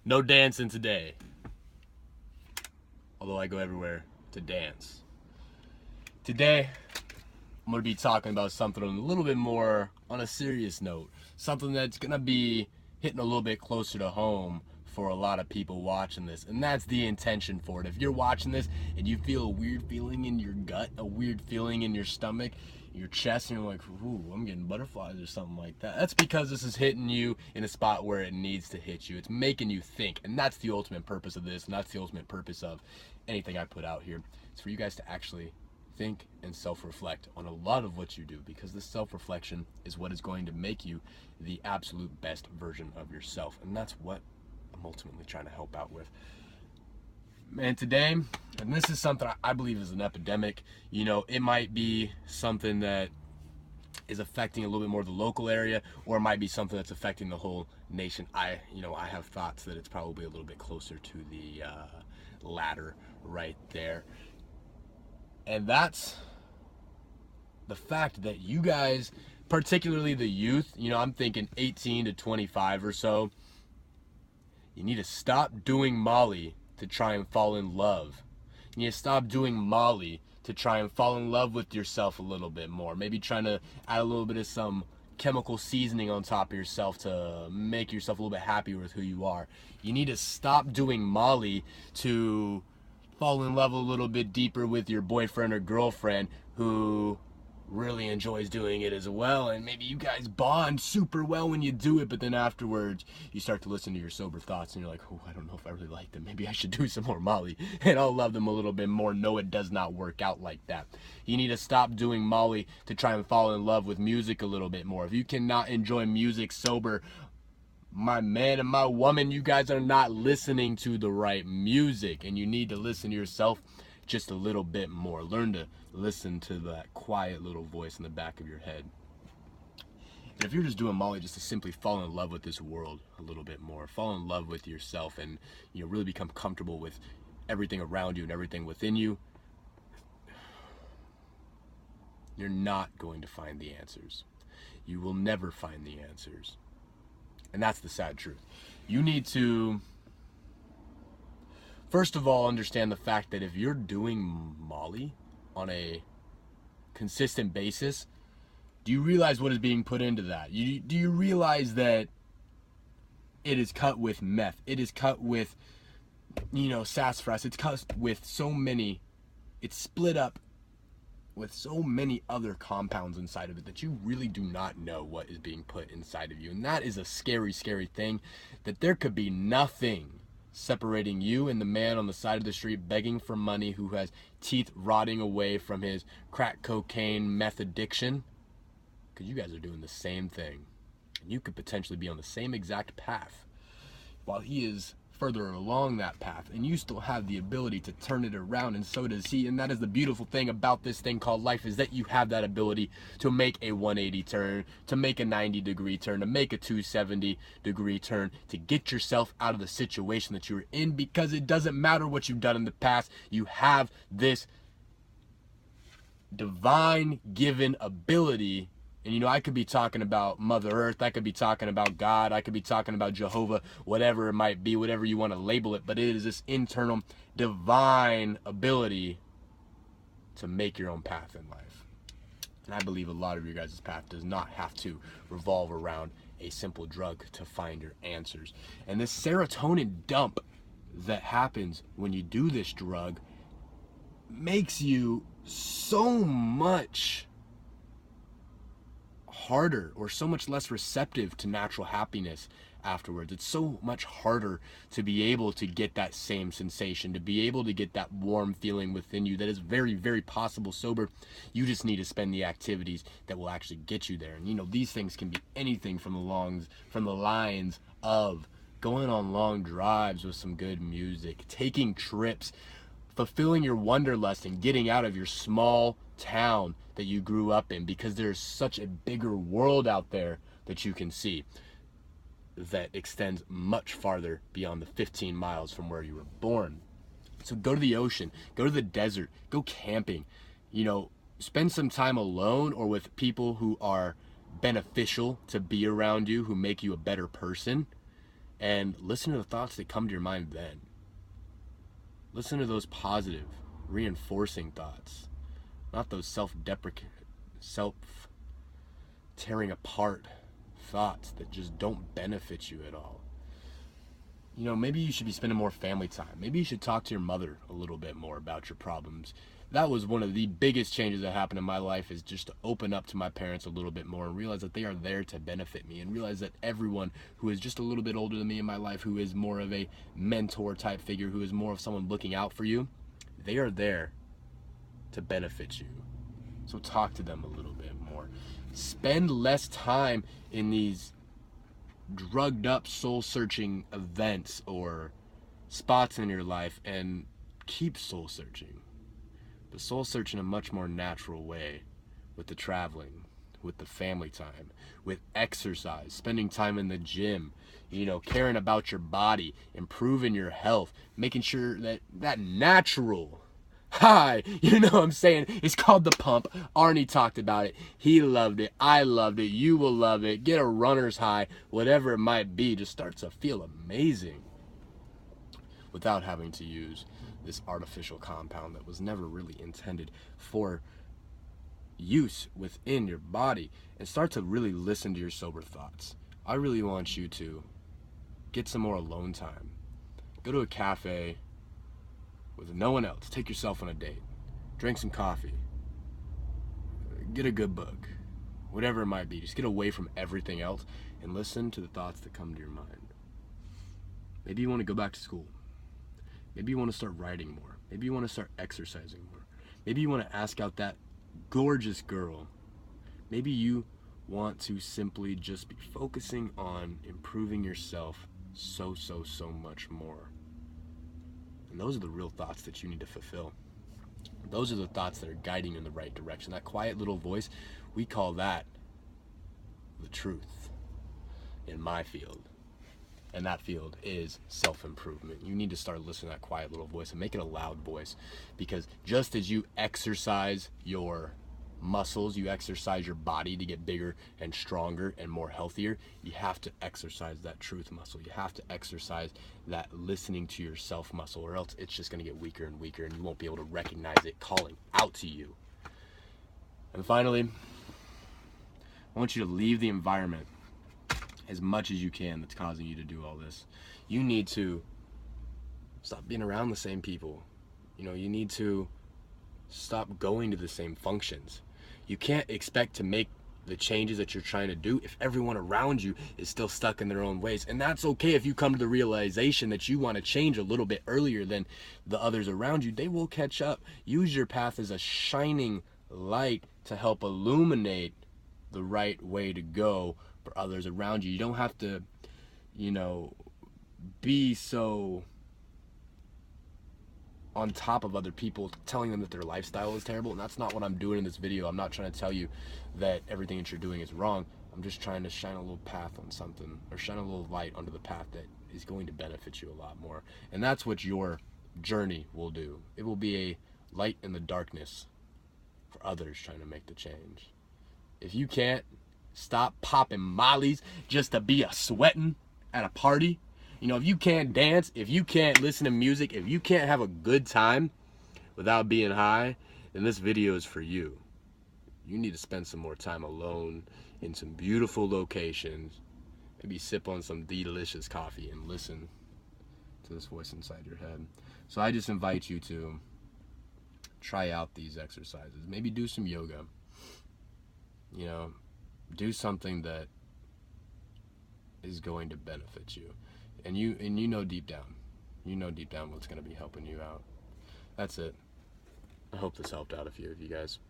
No dancing today. Although I go everywhere to dance. Today, I'm going to be talking about something a little bit more on a serious note. Something that's going to be hitting a little bit closer to home for a lot of people watching this. And that's the intention for it. If you're watching this and you feel a weird feeling in your gut, a weird feeling in your stomach, your chest, and you're like, ooh, I'm getting butterflies or something like that, that's because this is hitting you in a spot where it needs to hit you. It's making you think. And that's the ultimate purpose of this. And that's the ultimate purpose of anything I put out here. It's for you guys to actually think and self-reflect on a lot of what you do, because this self-reflection is what is going to make you the absolute best version of yourself. And that's what I'm ultimately trying to help out with. And today, and this is something I believe is an epidemic. You know, it might be something that is affecting a little bit more the local area, or it might be something that's affecting the whole nation. I have thoughts that it's probably a little bit closer to the latter right there. And that's the fact that you guys, particularly the youth, I'm thinking 18 to 25 or so, you need to stop doing Molly to try and fall in love. You need to stop doing Molly to try and fall in love with yourself a little bit more. Maybe trying to add a little bit of some chemical seasoning on top of yourself to make yourself a little bit happier with who you are. You need to stop doing Molly to fall in love a little bit deeper with your boyfriend or girlfriend who really enjoys doing it as well, and maybe you guys bond super well when you do it, but then afterwards you start to listen to your sober thoughts and you're like, oh, I don't know if I really like them. Maybe I should do some more Molly and I'll love them a little bit more. No, it does not work out like that. You need to stop doing Molly to try and fall in love with music a little bit more. If you cannot enjoy music sober, my man and my woman, you guys are not listening to the right music, and you need to listen to yourself just a little bit more. Learn to listen to that quiet little voice in the back of your head. And if you're just doing Molly just to simply fall in love with this world a little bit more, fall in love with yourself, and really become comfortable with everything around you and everything within you, you're not going to find the answers. You will never find the answers. And that's the sad truth. You need to, first of all, understand the fact that if you're doing Molly on a consistent basis, do you realize what is being put into that? Do you realize that it is cut with meth? It is cut with, sassafras. It's cut with so many, it's split up with so many other compounds inside of it that you really do not know what is being put inside of you. And that is a scary, scary thing, that there could be nothing separating you and the man on the side of the street begging for money who has teeth rotting away from his crack cocaine meth addiction, because you guys are doing the same thing. And you could potentially be on the same exact path while he is further along that path, and you still have the ability to turn it around, and so does he. And that is the beautiful thing about this thing called life, is that you have that ability to make a 180 turn, to make a 90-degree turn, to make a 270-degree turn, to get yourself out of the situation that you're in, because it doesn't matter what you've done in the past. You have this divine given ability. And I could be talking about Mother Earth, I could be talking about God, I could be talking about Jehovah, whatever it might be, whatever you want to label it, but it is this internal divine ability to make your own path in life. And I believe a lot of your guys' path does not have to revolve around a simple drug to find your answers. And this serotonin dump that happens when you do this drug makes you so much harder, or so much less receptive to natural happiness afterwards. It's so much harder to be able to get that same sensation, to be able to get that warm feeling within you that is very, very possible sober. You just need to spend the activities that will actually get you there. And these things can be anything from the lines of going on long drives with some good music, taking trips, fulfilling your wanderlust, and getting out of your small town that you grew up in, because there's such a bigger world out there that you can see that extends much farther beyond the 15 miles from where you were born. So go to the ocean, go to the desert, go camping, spend some time alone or with people who are beneficial to be around you, who make you a better person, and listen to the thoughts that come to your mind then. Listen to those positive, reinforcing thoughts, not those self-deprecating, self-tearing apart thoughts that just don't benefit you at all. You know, maybe you should be spending more family time. Maybe you should talk to your mother a little bit more about your problems. That was one of the biggest changes that happened in my life, is just to open up to my parents a little bit more and realize that they are there to benefit me, and realize that everyone who is just a little bit older than me in my life, who is more of a mentor type figure, who is more of someone looking out for you, they are there to benefit you. So talk to them a little bit more. Spend less time in these drugged up soul searching events or spots in your life, and keep soul searching. But soul search in a much more natural way, with the traveling, with the family time, with exercise, spending time in the gym, you know, caring about your body, improving your health, making sure that that natural high, you know what I'm saying, it's called the pump. Arnie talked about it. He loved it. I loved it. You will love it. Get a runner's high, whatever it might be, just start to feel amazing without having to use this artificial compound that was never really intended for use within your body, and start to really listen to your sober thoughts. I really want you to get some more alone time. Go to a cafe with no one else. Take yourself on a date. Drink some coffee. Get a good book. Whatever it might be. Just get away from everything else and listen to the thoughts that come to your mind. Maybe you want to go back to school. Maybe you want to start writing more. Maybe you want to start exercising more. Maybe you want to ask out that gorgeous girl. Maybe you want to simply just be focusing on improving yourself so much more. And those are the real thoughts that you need to fulfill. Those are the thoughts that are guiding you in the right direction. That quiet little voice, we call that the truth in my field. And that field is self-improvement. You need to start listening to that quiet little voice and make it a loud voice. Because just as you exercise your muscles, you exercise your body to get bigger and stronger and more healthier, you have to exercise that truth muscle. You have to exercise that listening to yourself muscle, or else it's just going to get weaker and weaker, and you won't be able to recognize it calling out to you. And finally, I want you to leave the environment as much as you can that's causing you to do all this. You need to stop being around the same people. You know, you need to stop going to the same functions. You can't expect to make the changes that you're trying to do if everyone around you is still stuck in their own ways. And that's okay if you come to the realization that you want to change a little bit earlier than the others around you. They will catch up. Use your path as a shining light to help illuminate the right way to go for others around you. You don't have to, you know, be so on top of other people, telling them that their lifestyle is terrible. And that's not what I'm doing in this video. I'm not trying to tell you that everything that you're doing is wrong. I'm just trying to shine a little path on something, or shine a little light onto the path that is going to benefit you a lot more. And that's what your journey will do. It will be a light in the darkness for others trying to make the change. If you can't stop popping mollies just to be a sweating at a party, you know, if you can't dance, if you can't listen to music, if you can't have a good time without being high, then this video is for you. You need to spend some more time alone in some beautiful locations. Maybe sip on some delicious coffee and listen to this voice inside your head. So I just invite you to try out these exercises. Maybe do some yoga. You know, do something that is going to benefit you. And you know deep down what's going to be helping you out. That's it. I hope this helped out a few of you guys.